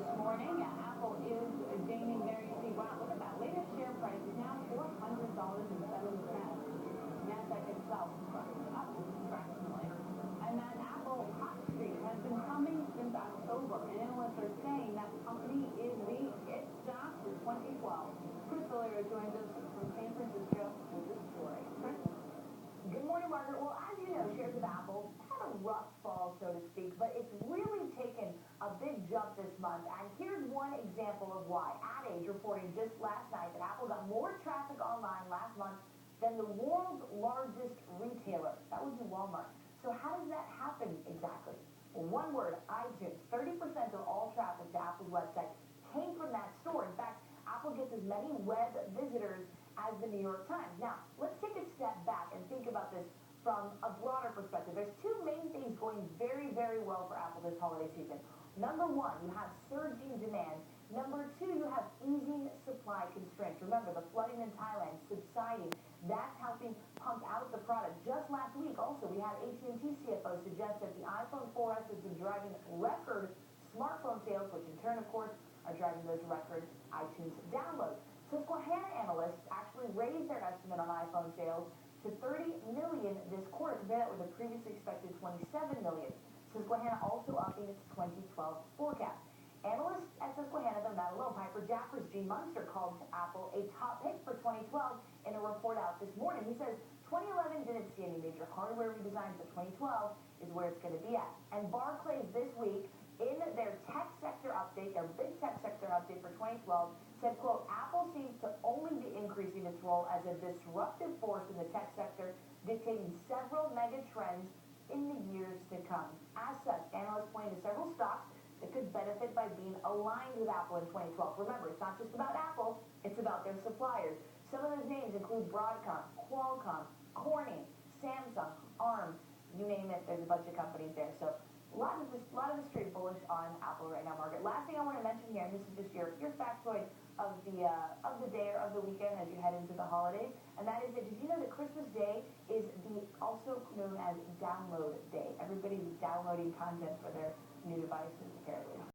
this morning. Apple is gaining there. You see, wow, look at that. Latest share price is now $400.07. NASDAQ itself up fractionally. And that Apple hot streak has been coming since October. And analysts are saying that company is the it stock for 2012. Chris Valera joins us from San Francisco with this story. Chris? Good morning, Margaret. Well, as you know, shares of Apple had a rough fall, so to speak, but it's really taken a big jump this month. And here's one example of why. Ad Age reporting just last night that Apple got more traffic online last month than the world's largest retailer. That would be Walmart. So how does that happen exactly? Well, one word, iTunes. 30% of all traffic to Apple's website came from that store. In fact, Apple gets as many web visitors as the New York Times. Now, let's take a step back and think about this from a broader perspective. There's two main things going very, very well for Apple this holiday season. Number one, you have surging demand. Number two, you have easing supply constraints. Remember, the flooding in Thailand subsiding. That's helping pump out the product. Just last week, also, we had AT&T CFO suggest that the iPhone 4S has been driving record smartphone sales, which in turn, of course, are driving those record iTunes downloads. Susquehanna analysts actually raised their estimate on iPhone sales to 30 million this quarter. Compare that with the previously expected 27 million. Susquehanna also upping its 2012 forecast. Analysts at Susquehanna, though not alone, Piper Jaffray's Gene Munster called Apple a top pick for 2012 in a report out this morning. He says 2011 didn't see any major hardware redesigns, but 2012 is where it's going to be at. And Barclays this week, in their tech sector update, their big tech sector update for 2012, said, quote, Apple seems to only be increasing its role as a disruptive force in the tech sector, dictating several mega trends in the years to come. As such, analysts point to several stocks that could benefit by being aligned with Apple in 2012. Remember, it's not just about Apple, it's about their suppliers. Some of those names include Broadcom, Qualcomm, Corning, Samsung, ARM, you name it, there's a bunch of companies there. So a lot of the street bullish on Apple right now, Margaret. Last thing I want to mention here, and this is just your factoid of the day or of the weekend as you head into the holidays, and that is that did you know that Christmas Day is also known as Download Day? Everybody's downloading content for their new devices, apparently.